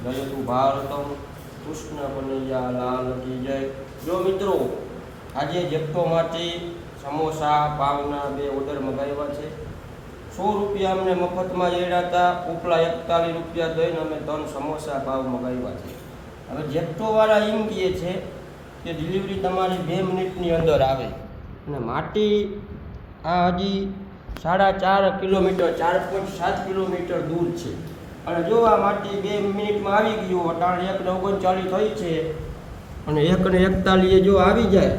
જય તું ભારતમ કૃષ્ણ કનૈયા લાલ કી જય। જો મિત્રો આજે જેપ્ટોમાંથી સમોસા પાવના 2 ઓર્ડર મંગાવ્યા છે। 100 રૂપિયા અમને મફતમાં જડ્યા હતા, ઉપલા 41 રૂપિયા દઈને અમે 3 સમોસા પાવ મંગાવ્યા છે। હવે જેપ્ટોવાળા એમ કહે છે કે ડિલિવરી તમારી 2 મિનિટની અંદર આવે અને માટી આ હજી 4.5 કિલોમીટર 4.7 કિલોમીટર દૂર છે અને જો આ માટી 2 મિનિટમાં આવી ગયો। અટાણે 1:39 થઈ છે અને 1:41 જો આવી જાય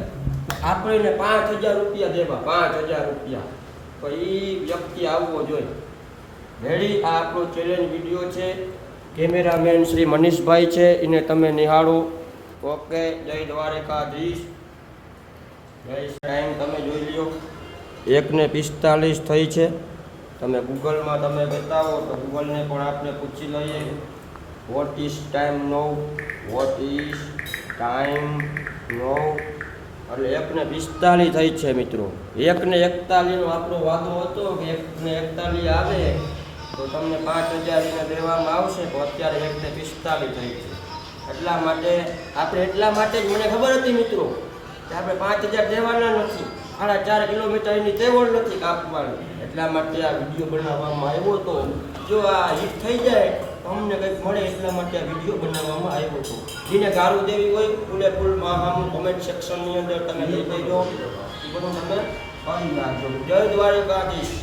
આપણે 5000 રૂપિયા દેવા, 5000 રૂપિયા। તો એ વ્યક્તિ આવવો જોઈએ। રેડી, આ આપણો ચેલેન્જ વિડીયો છે। કેમેરામેન શ્રી મનીષભાઈ છે, એને તમે નિહાળો। ઓકે, જય દ્વારકાધીશ, જય ટાઈમ તમે જોઈ લ્યો, 1:45 થઈ છે। તમે ગૂગલમાં તમે બતાવો તો ગૂગલને પણ આપણે પૂછી લઈએ વોટ ઇઝ ટાઈમ નો, વોટ ઇઝ ટાઈમ નો। એટલે 1:45 થઈ છે મિત્રો। 1:41 આપણો વાદો હતો કે 1:41 આવે તો તમને 5000 એને દેવામાં આવશે, તો અત્યારે 1:45 થઈ છે। એટલા માટે જ મને ખબર હતી મિત્રો કે આપણે 5000 દેવાના નથી, 4.5 કિલોમીટર એની તેવડ નથી કાપવાની। એટલા માટે આ વિડીયો બનાવવામાં આવ્યો હતો। જો આ હિટ થઈ જાય તો અમને કંઈક મળે એટલા માટે આ વિડીયો બનાવવામાં આવ્યો હતો। જેને ગારું દેવી હોય ફૂલેફૂલમાં હામું કોમેન્ટ સેક્શનની અંદર તમે લઈ દેજો, એ બધું તમે કરી નાખજો। જય દ્વારકાધીશ।